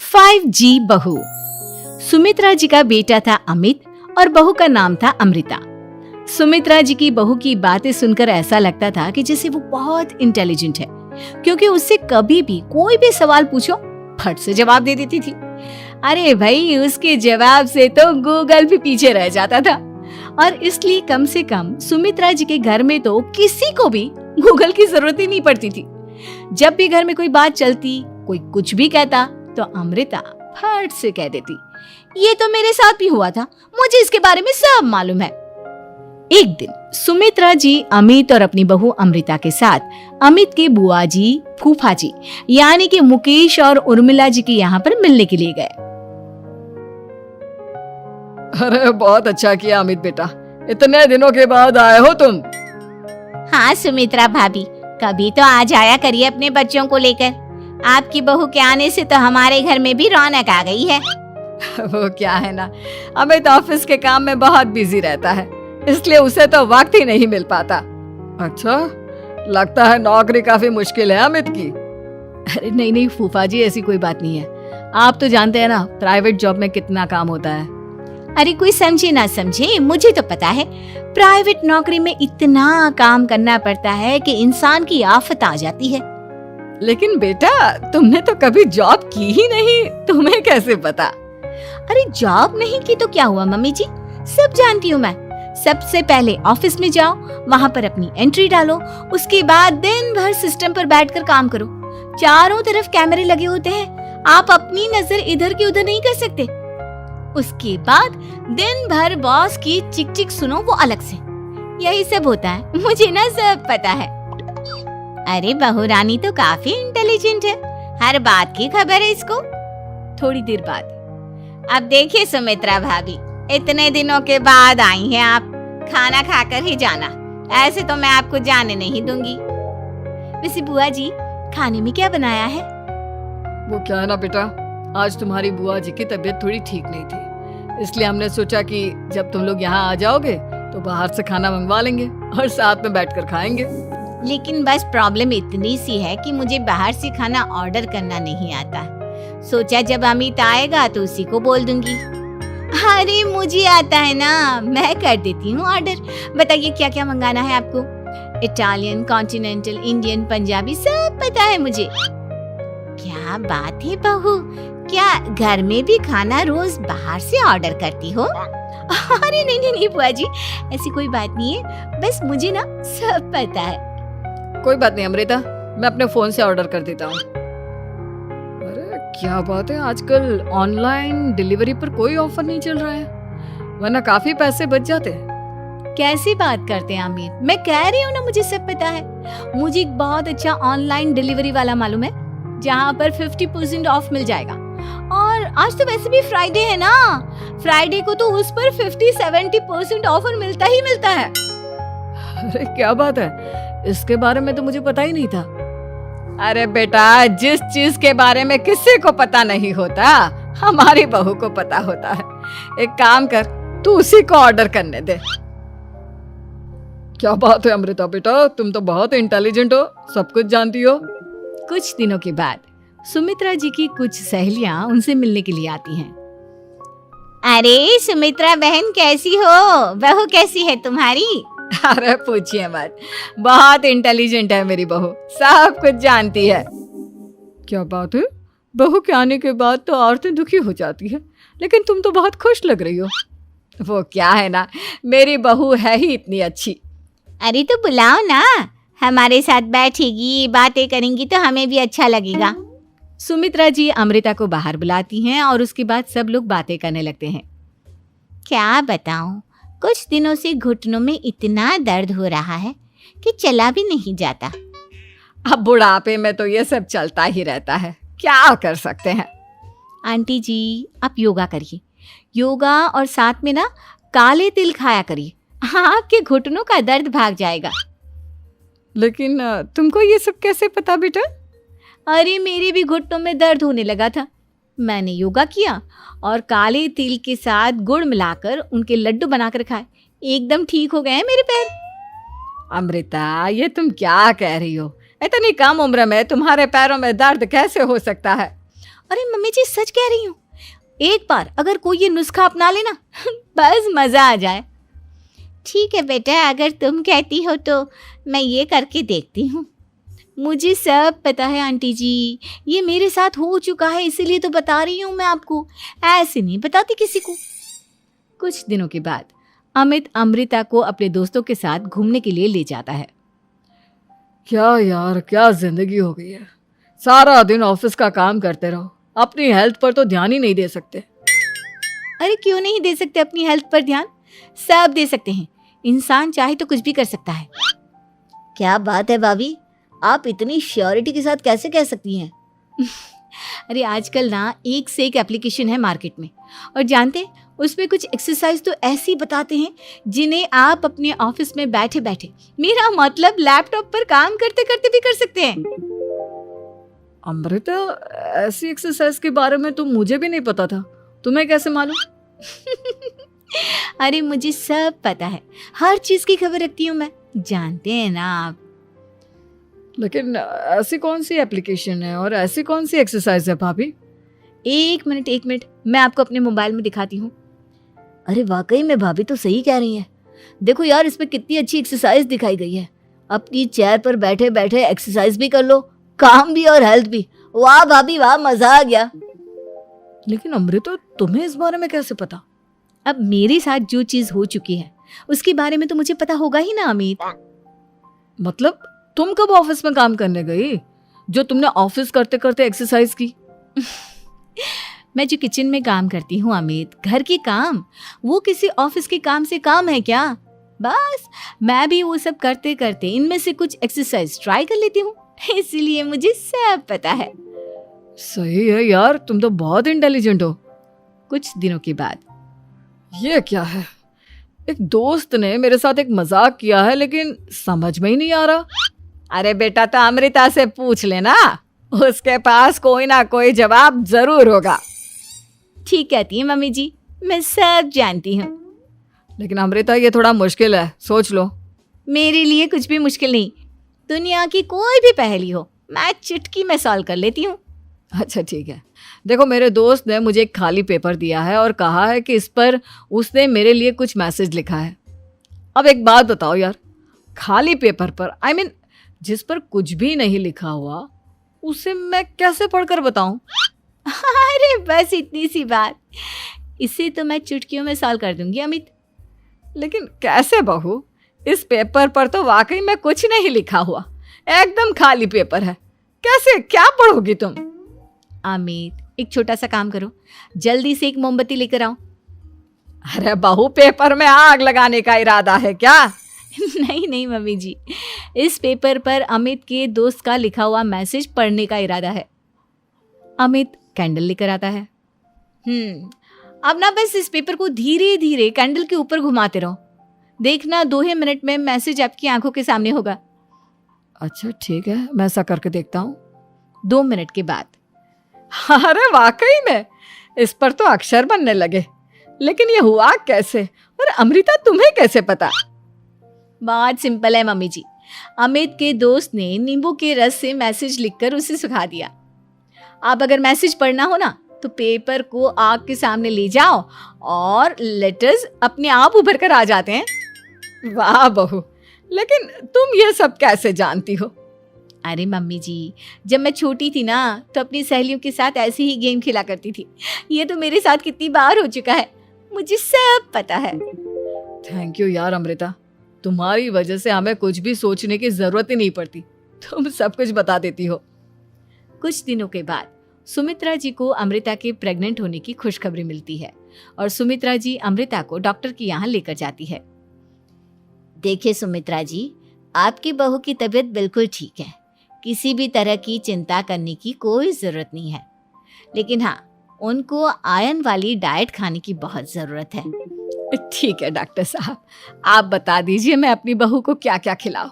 5G बहू। सुमित्रा जी का बेटा था अमित और बहू का नाम था अमृता। सुमित्रा जी की बहू की बातें सुनकर ऐसा लगता था कि जैसे वो बहुत इंटेलिजेंट है, क्योंकि उससे कभी भी कोई भी सवाल पूछो फट से जवाब दे देती थी। अरे भाई, उसके जवाब से तो गूगल भी पीछे रह जाता था। और इसलिए कम से कम सुमित्रा जी के घर में तो किसी को भी गूगल की जरूरत ही नहीं पड़ती थी। जब भी घर में कोई बात चलती, कोई कुछ भी कहता, तो अमृता फट से कह देती, ये तो मेरे साथ भी हुआ था, मुझे इसके बारे में सब मालूम है। एक दिन सुमित्रा जी अमित और अपनी बहू अमृता के साथ अमित के बुआ जी, फूफा जी यानी कि मुकेश और उर्मिला जी के यहाँ पर मिलने के लिए गए। अरे बहुत अच्छा किया अमित बेटा, इतने दिनों के बाद आए हो तुम। हाँ सुमित्रा भाभी, कभी तो आ जाया करिए अपने बच्चों को लेकर। आपकी बहू के आने से तो हमारे घर में भी रौनक आ गई है। वो क्या है ना, अमित ऑफिस के काम में बहुत बिजी रहता है, इसलिए उसे तो वक्त ही नहीं मिल पाता। अच्छा, लगता है नौकरी काफी मुश्किल है अमित की। अरे नहीं फूफा जी, ऐसी कोई बात नहीं है। आप तो जानते हैं ना प्राइवेट जॉब में कितना काम होता है। अरे कोई समझे ना समझे, मुझे तो पता है प्राइवेट नौकरी में इतना काम करना पड़ता है कि इंसान की आफत आ जाती है। लेकिन बेटा, तुमने तो कभी जॉब की ही नहीं, तुम्हें कैसे पता? अरे जॉब नहीं की तो क्या हुआ मम्मी जी, सब जानती हूँ मैं। सबसे पहले ऑफिस में जाओ, वहाँ पर अपनी एंट्री डालो, उसके बाद दिन भर सिस्टम पर बैठकर काम करो। चारों तरफ कैमरे लगे होते हैं, आप अपनी नजर इधर की उधर नहीं कर सकते। उसके बाद दिन भर बॉस की चिक चिक सुनो, वो अलग से। यही सब होता है, मुझे ना सब पता है। अरे बहू रानी तो काफी इंटेलिजेंट है, हर बात की खबर है इसको। थोड़ी देर बाद, अब देखिए सुमित्रा भाभी, इतने दिनों के बाद आई हैं आप, खाना खाकर ही जाना, ऐसे तो मैं आपको जाने नहीं दूंगी। वैसे बुआ जी, खाने में क्या बनाया है? वो क्या है ना बेटा, आज तुम्हारी बुआ जी की तबीयत थोड़ी ठीक नहीं थी, इसलिए हमने सोचा कि जब तुम लोग यहाँ आ जाओगे तो बाहर से खाना मंगवा लेंगे और साथ में बैठकर खाएंगे। लेकिन बस प्रॉब्लम इतनी सी है कि मुझे बाहर से खाना ऑर्डर करना नहीं आता। सोचा जब अमित आएगा तो उसी को बोल दूंगी। अरे मुझे आता है ना, मैं कर देती हूँ ऑर्डर। बताइए क्या क्या मंगाना है आपको? इटालियन, कॉन्टिनेंटल, इंडियन, पंजाबी, सब पता है मुझे। क्या बात है बहू, क्या घर में भी खाना रोज बाहर से ऑर्डर करती हो? अरे नहीं बुआ जी, ऐसी कोई बात नहीं है, बस मुझे ना सब पता है। कोई बात नहीं अमृता, मैं अपने फोन से ऑर्डर कर देता हूँ। अरे क्या बात है, आजकल ऑनलाइन डिलीवरी पर कोई ऑफर नहीं चल रहा है, वरना काफी पैसे बच जाते हैं। कैसी बात करते हैं आमिर, मैं कह रही हूँ ना मुझे सब पता है। मुझे एक बहुत अच्छा ऑनलाइन डिलीवरी वाला मालूम है, जहाँ पर 50% ऑफ मिल जाएगा। और आज तो वैसे भी फ्राइडे है ना, फ्राइडे को तो उस पर 50-70% ऑफर मिलता ही मिलता है। अरे क्या बात है, इसके बारे में तो मुझे पता ही नहीं था। अरे बेटा, जिस चीज के बारे में किसी को पता नहीं होता, हमारी बहू को पता होता है। एक काम कर, तू उसी को ऑर्डर करने दे। क्या बात है अमृता बेटा, तुम तो बहुत इंटेलिजेंट हो, सब कुछ जानती हो। कुछ दिनों के बाद सुमित्रा जी की कुछ सहेलियां उनसे मिलने के लिए आती हैं। अरे सुमित्रा बहन कैसी हो, बहू कैसी है तुम्हारी? अरे पूछिए मत, बहुत इंटेलिजेंट है मेरी बहू, सब कुछ जानती है। क्या बात है, बहू के आने के बाद तो औरतें दुखी हो जाती है, लेकिन तुम तो बहुत खुश लग रही हो। वो क्या है ना, मेरी बहू है ही इतनी अच्छी। अरे तो बुलाओ ना, हमारे साथ बैठेगी, बातें करेंगी तो हमें भी अच्छा लगेगा। सुमित्रा जी अमृता को बाहर बुलाती हैं और उसके बाद सब लोग बातें करने लगते हैं। क्या बताऊं, कुछ दिनों से घुटनों में इतना दर्द हो रहा है कि चला भी नहीं जाता। अब बुढ़ापे में तो ये सब चलता ही रहता है, क्या कर सकते हैं। आंटी जी, आप योगा करिए, योगा और साथ में ना काले तिल खाया करिए, आपके घुटनों का दर्द भाग जाएगा। लेकिन तुमको ये सब कैसे पता बेटा? अरे मेरे भी घुटनों में दर्द होने लगा था, मैंने योगा किया और काले तिल के साथ गुड़ मिलाकर उनके लड्डू बनाकर खाए, एकदम ठीक हो गए हैं मेरे पैर। अमृता, ये तुम क्या कह रही हो? इतनी कम उम्र में तुम्हारे पैरों में दर्द कैसे हो सकता है? अरे मम्मी जी सच कह रही हूँ, एक बार अगर कोई ये नुस्खा अपना लेना बस मजा आ जाए। ठीक है बेटा, अगर तुम कहती हो तो मैं ये करके देखती हूँ। मुझे सब पता है आंटी जी, ये मेरे साथ हो चुका है, इसीलिए तो बता रही हूँ मैं आपको, ऐसे नहीं बताती किसी को। कुछ दिनों के बाद अमित अमृता को अपने दोस्तों के साथ घूमने के लिए ले जाता है। क्या यार, क्या जिंदगी हो गई है। सारा दिन ऑफिस का काम करते रहो, अपनी हेल्थ पर तो ध्यान ही नहीं दे सकते। अरे क्यों नहीं दे सकते अपनी हेल्थ पर ध्यान, सब दे सकते हैं। इंसान चाहे तो कुछ भी कर सकता है। क्या बात है भाभी, आप इतनी श्योरिटी के साथ कैसे कह सकती हैं? अरे आजकल ना एक से एक एप्लीकेशन है मार्केट में, और जानते हैं उसमें कुछ एक्सरसाइज तो ऐसी बताते हैं जिन्हें आप अपने ऑफिस में बैठे बैठे, मेरा मतलब लैपटॉप पर काम करते करते भी कर सकते हैं। अमृता, ऐसी एक्सरसाइज के बारे में तो मुझे भी नहीं पता था, तुम्हें कैसे मालूम? अरे मुझे सब पता है, हर चीज की खबर रखती हूँ मैं, जानते हैं ना आप। लेकिन ऐसी कौन सी एप्लीकेशन है और ऐसी कौन सी एक्सरसाइज है भाभी? एक मिनट, मैं आपको अपने मोबाइल में दिखाती हूँ। अरे वाकई में भाभी तो सही कह रही हैं। देखो यार, इसमें कितनी अच्छी एक्सरसाइज दिखाई गई है। अपनी चेयर पर बैठे बैठे एक्सरसाइज भी कर लो, काम भी और हेल्थ भी। वाह भाभी वाह, मजा आ गया। लेकिन अमृता, तुम्हें इस बारे में कैसे पता? अब मेरे साथ जो चीज हो चुकी है उसके बारे में तो मुझे पता होगा ही ना अमित। मतलब तुम कब ऑफिस में काम करने गई जो तुमने ऑफिस करते करते एक्सरसाइज की? मैं जो किचन में काम करती हूँ अमित, घर के काम, वो किसी ऑफिस के काम से काम है क्या? बस मैं भी वो सब करते करते इनमें से कुछ एक्सरसाइज ट्राई कर लेती हूँ, इसीलिए मुझे सब पता है। सही है यार, तुम तो बहुत इंटेलिजेंट हो। कुछ दिनों के बाद, ये क्या है, एक दोस्त ने मेरे साथ एक मजाक किया है लेकिन समझ में ही नहीं आ रहा। अरे बेटा, तो अमृता से पूछ लेना, उसके पास कोई ना कोई जवाब जरूर होगा। ठीक कहती है मम्मी जी, मैं सब जानती हूँ। लेकिन अमृता, ये थोड़ा मुश्किल है, सोच लो। मेरे लिए कुछ भी मुश्किल नहीं, दुनिया की कोई भी पहेली हो मैं चुटकी में सॉल्व कर लेती हूँ। अच्छा ठीक है, देखो मेरे दोस्त ने मुझे एक खाली पेपर दिया है और कहा है कि इस पर उसने मेरे लिए कुछ मैसेज लिखा है। अब एक बात बताओ यार, खाली पेपर पर, I mean, जिस पर कुछ भी नहीं लिखा हुआ, उसे मैं कैसे पढ़कर बताऊं? अरे बस इतनी सी बात, इसे तो मैं चुटकियों में सॉल्व कर दूंगी अमित। लेकिन कैसे बहू, इस पेपर पर तो वाकई में कुछ नहीं लिखा हुआ, एकदम खाली पेपर है, कैसे, क्या पढ़ोगी तुम? अमित, एक छोटा सा काम करो, जल्दी से एक मोमबत्ती लेकर आओ। अरे बहू, पेपर में आग लगाने का इरादा है क्या? नहीं मम्मी जी, इस पेपर पर अमित के दोस्त का लिखा हुआ मैसेज पढ़ने का इरादा है। अमित कैंडल लेकर आता है। अब ना बस इस पेपर को धीरे धीरे कैंडल के ऊपर घुमाते रहो, देखना 2 ही मिनट में मैसेज आपकी आंखों के सामने होगा। अच्छा ठीक है, मैं ऐसा करके देखता हूँ। 2 मिनट के बाद, अरे वाकई में इस पर तो अक्षर बनने लगे, लेकिन ये हुआ कैसे? और अमृता, तुम्हें कैसे पता? बहुत सिंपल है मम्मी जी, अमित के दोस्त ने नींबू के रस से मैसेज लिखकर उसे सुखा दिया। अब अगर मैसेज पढ़ना हो ना तो पेपर को आग के सामने ले जाओ और लेटर्स अपने आप उभर कर आ जाते हैं। वाह बहू, लेकिन तुम ये सब कैसे जानती हो? अरे मम्मी जी, जब मैं छोटी थी ना तो अपनी सहेलियों के साथ ऐसे ही गेम खेला करती थी। ये तो मेरे साथ कितनी बार हो चुका है, मुझे सब पता है। थैंक यू यार अमृता, तुम्हारी वजह से हमें कुछ भी सोचने की जरूरत ही नहीं पड़ती, तुम सब कुछ बता देती हो। कुछ दिनों के बाद सुमित्रा जी को अमृता के प्रेग्नेंट होने की खुशखबरी मिलती है और सुमित्रा जी अमृता को डॉक्टर के यहाँ लेकर जाती है। देखिए सुमित्रा जी, आपकी बहू की तबीयत बिल्कुल ठीक है, किसी भी तरह की चिंता करने की कोई ज़रूरत नहीं है, लेकिन हाँ, उनको आयरन वाली डाइट खाने की बहुत ज़रूरत है। ठीक है डॉक्टर साहब, आप बता दीजिए मैं अपनी बहू को क्या क्या खिलाऊं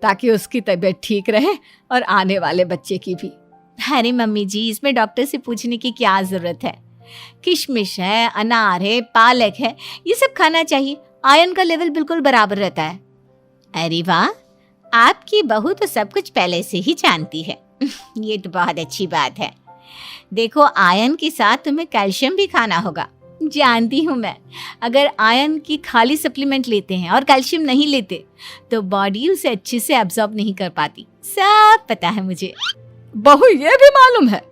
ताकि उसकी तबीयत ठीक रहे और आने वाले बच्चे की भी। अरे मम्मी जी, इसमें डॉक्टर से पूछने की क्या ज़रूरत है, किशमिश है, अनार है, पालक है, ये सब खाना चाहिए, आयरन का लेवल बिल्कुल बराबर रहता है। अरे वाह, आपकी बहू तो सब कुछ पहले से ही जानती है। ये तो बहुत अच्छी बात है। देखो, आयरन के साथ तुम्हें कैल्शियम भी खाना होगा। जानती हूँ मैं, अगर आयरन की खाली सप्लीमेंट लेते हैं और कैल्शियम नहीं लेते तो बॉडी उसे अच्छे से एब्जॉर्ब नहीं कर पाती। सब पता है मुझे। बहू ये भी मालूम है?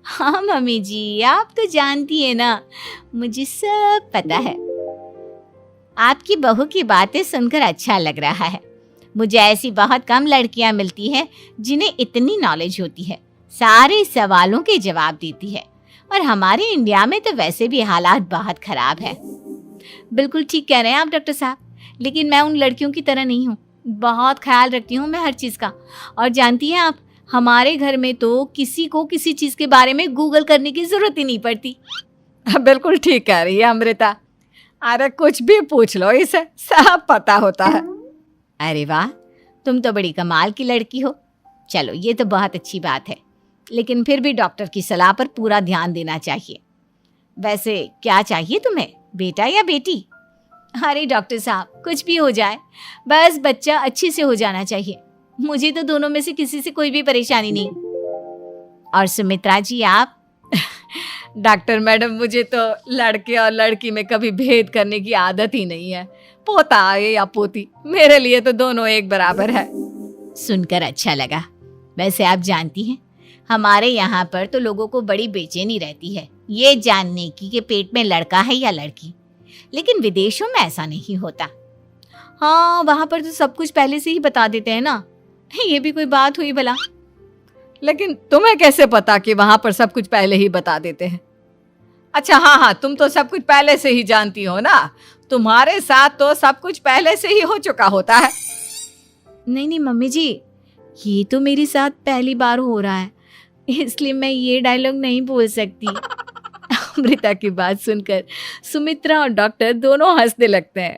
हाँ मम्मी जी, आप तो जानती है ना, मुझे सब पता है। आपकी बहू की बातें सुनकर अच्छा लग रहा है। मुझे ऐसी बहुत कम लड़कियां मिलती हैं जिन्हें इतनी नॉलेज होती है, सारे सवालों के जवाब देती है। और हमारे इंडिया में तो वैसे भी हालात बहुत खराब है। बिल्कुल ठीक कह रहे हैं आप डॉक्टर साहब, लेकिन मैं उन लड़कियों की तरह नहीं हूँ। बहुत ख्याल रखती हूँ मैं हर चीज़ का। और जानती हैं आप, हमारे घर में तो किसी को किसी चीज़ के बारे में गूगल करने की ज़रूरत ही नहीं पड़ती। बिल्कुल ठीक कह रही है अमृता। अरे कुछ भी पूछ लो इसे, सब पता होता है। अरे वाह, तुम तो बड़ी कमाल की लड़की हो। चलो, ये तो बहुत अच्छी बात है, लेकिन फिर भी डॉक्टर की सलाह पर पूरा ध्यान देना चाहिए। वैसे क्या चाहिए तुम्हें, बेटा या बेटी? अरे डॉक्टर साहब, कुछ भी हो जाए, बस बच्चा अच्छे से हो जाना चाहिए। मुझे तो दोनों में से किसी से कोई भी परेशानी नहीं। और सुमित्रा जी, आप? डॉक्टर मैडम, मुझे तो लड़के और लड़की में कभी भेद करने की आदत ही नहीं है। पोता आए या पोती, मेरे लिए तो दोनों एक बराबर है। सुनकर अच्छा लगा। वैसे आप जानती हैं, हमारे यहाँ पर तो लोगों को बड़ी बेचैनी रहती है ये जानने की कि पेट में लड़का है या लड़की, लेकिन विदेशों में ऐसा नहीं होता। हाँ, वहाँ पर तो सब कुछ पहले से ही बता देते हैं ना। ये भी कोई बात हुई भला? लेकिन तुम्हें कैसे पता कि वहां पर सब कुछ पहले ही बता देते हैं? अच्छा हाँ, तुम तो सब कुछ पहले से ही जानती हो ना। तुम्हारे साथ तो सब कुछ पहले से ही हो चुका होता है। नहीं मम्मी जी, ये तो मेरे साथ पहली बार हो रहा है, इसलिए मैं ये डायलॉग नहीं बोल सकती। अमृता की बात सुनकर सुमित्रा और डॉक्टर दोनों हंसने लगते हैं।